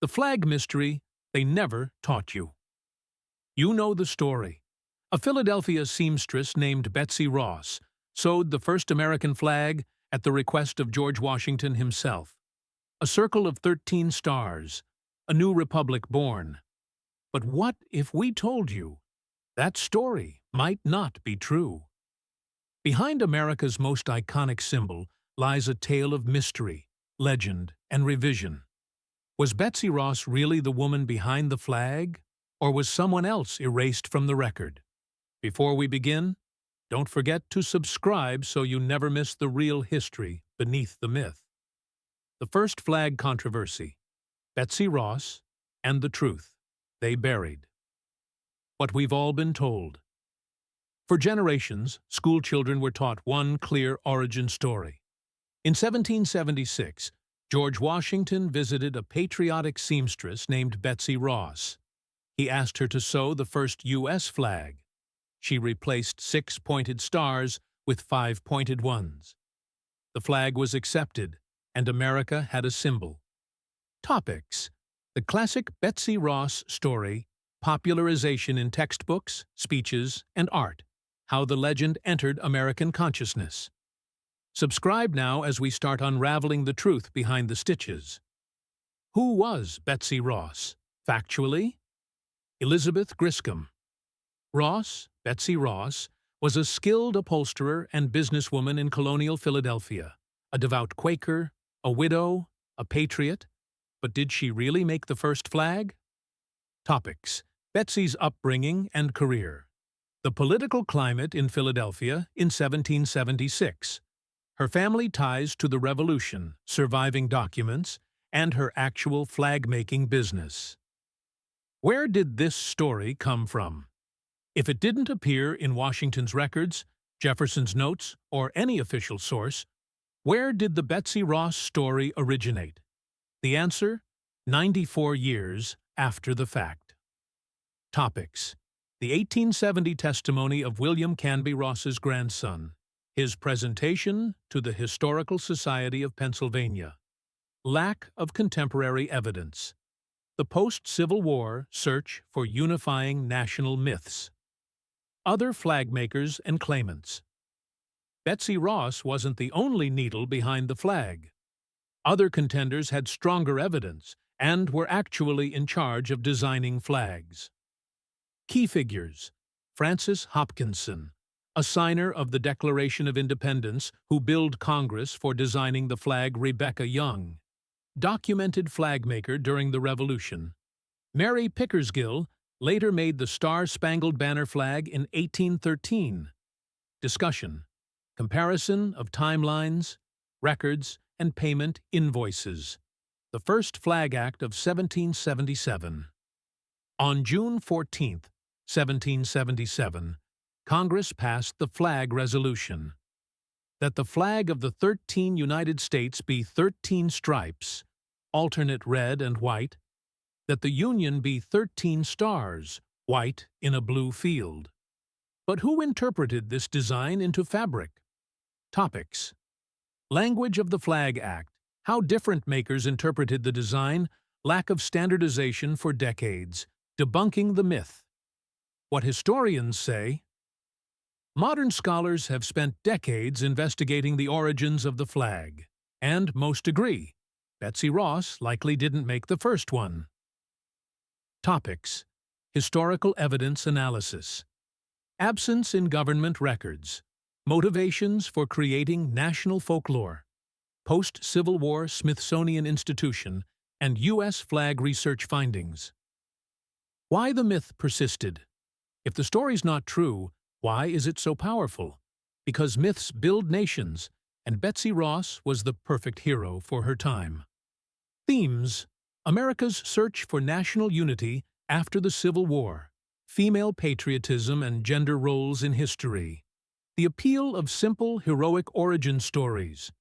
The flag mystery they never taught you. You know the story. A Philadelphia seamstress named Betsy Ross sewed the first American flag at the request of George Washington himself. A circle of 13 stars, a new republic born. But what if we told you that story might not be true? Behind America's most iconic symbol lies a tale of mystery, legend, and revision. Was Betsy Ross really the woman behind the flag, or was someone else erased from the record? Before we begin, don't forget to subscribe so you never miss the real history beneath the myth. The first flag controversy, Betsy Ross and the truth they buried. What we've all been told. For generations, school children were taught one clear origin story. In 1776, George Washington visited a patriotic seamstress named Betsy Ross. He asked her to sew the first U.S. flag. She replaced 6 pointed stars with 5 pointed ones. The flag was accepted, and America had a symbol. Topics: the classic Betsy Ross story, popularization in textbooks, speeches, and art, how the legend entered American consciousness. Subscribe now as we start unraveling the truth behind the stitches. Who was Betsy Ross? Factually, Elizabeth Griscom. Ross, Betsy Ross, was a skilled upholsterer and businesswoman in colonial Philadelphia, a devout Quaker, a widow, a patriot. But did she really make the first flag? Topics: Betsy's upbringing and career. The political climate in Philadelphia in 1776. Her family ties to the Revolution, surviving documents, and her actual flag-making business. Where did this story come from? If it didn't appear in Washington's records, Jefferson's notes, or any official source, where did the Betsy Ross story originate? The answer: 94 years after the fact. Topics: the 1870 testimony of William Canby Ross's grandson, his presentation to the Historical Society of Pennsylvania. Lack of contemporary evidence. The post-Civil War search for unifying national myths. Other flag makers and claimants. Betsy Ross wasn't the only needle behind the flag. Other contenders had stronger evidence and were actually in charge of designing flags. Key figures: Francis Hopkinson, a signer of the Declaration of Independence who billed Congress for designing the flag. Rebecca Young, documented flag maker during the Revolution. Mary Pickersgill later made the Star-Spangled Banner flag in 1813. Discussion: comparison of timelines, records, and payment invoices. The first Flag Act of 1777. On June 14, 1777, Congress passed the Flag Resolution. That the flag of the 13 United States be 13 stripes, alternate red and white. That the Union be 13 stars, white in a blue field. But who interpreted this design into fabric? Topics: language of the Flag Act, how different makers interpreted the design, lack of standardization for decades, debunking the myth. What historians say. Modern scholars have spent decades investigating the origins of the flag, and most agree, Betsy Ross likely didn't make the first one. Topics: historical evidence analysis. Absence in government records. Motivations for creating national folklore. Post-Civil War Smithsonian Institution and U.S. flag research findings. Why the myth persisted. If the story's not true, why is it so powerful? Because myths build nations, and Betsy Ross was the perfect hero for her time. Themes: America's search for national unity after the Civil War, female patriotism and gender roles in history, the appeal of simple, heroic origin stories,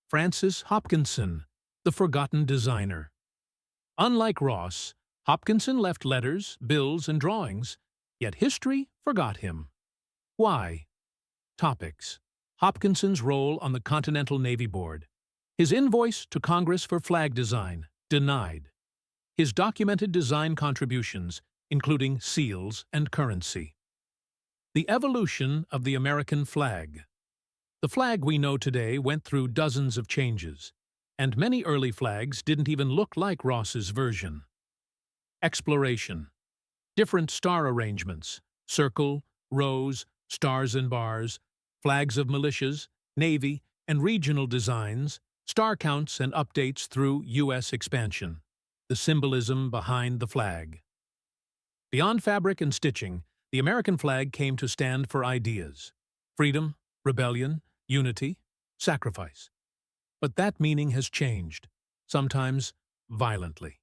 Francis Hopkinson, the forgotten designer. Unlike Ross, Hopkinson left letters, bills, and drawings, yet history forgot him. Why? Topics: Hopkinson's role on the Continental Navy Board. His invoice to Congress for flag design, denied. his documented design contributions, including seals and currency. The evolution of the American flag. The flag we know today went through dozens of changes, and many early flags didn't even look like Ross's version. Exploration. Different star arrangements, circle, rows, stars and bars, flags of militias, navy, and regional designs, star counts and updates through U.S. expansion. The symbolism behind the flag. Beyond fabric and stitching, the American flag came to stand for ideas: freedom, rebellion, unity, sacrifice. But that meaning has changed, sometimes violently.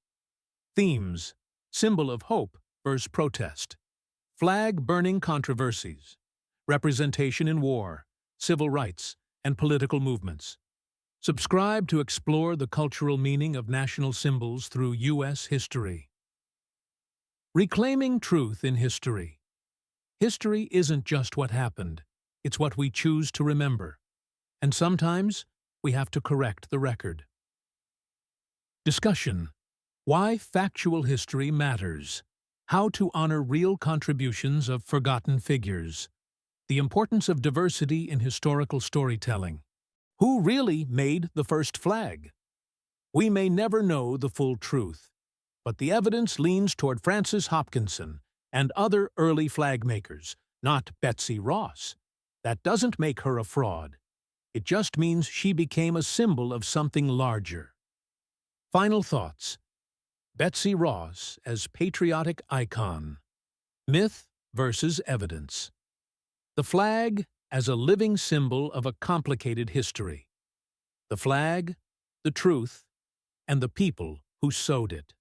Themes: symbol of hope versus protest, flag-burning controversies, representation in war, civil rights, and political movements. Subscribe to explore the cultural meaning of national symbols through U.S. history. Reclaiming truth in history. History isn't just what happened, it's what we choose to remember. And sometimes, we have to correct the record. Discussion. Why factual history matters. How to honor real contributions of forgotten figures. The importance of diversity in historical storytelling. Who really made the first flag? We may never know the full truth, but the evidence leans toward Francis Hopkinson and other early flag makers, not Betsy Ross. That doesn't make her a fraud. It just means she became a symbol of something larger. Final thoughts. Betsy Ross as patriotic icon. Myth versus evidence. The flag as a living symbol of a complicated history. The flag, the truth, and the people who sewed it.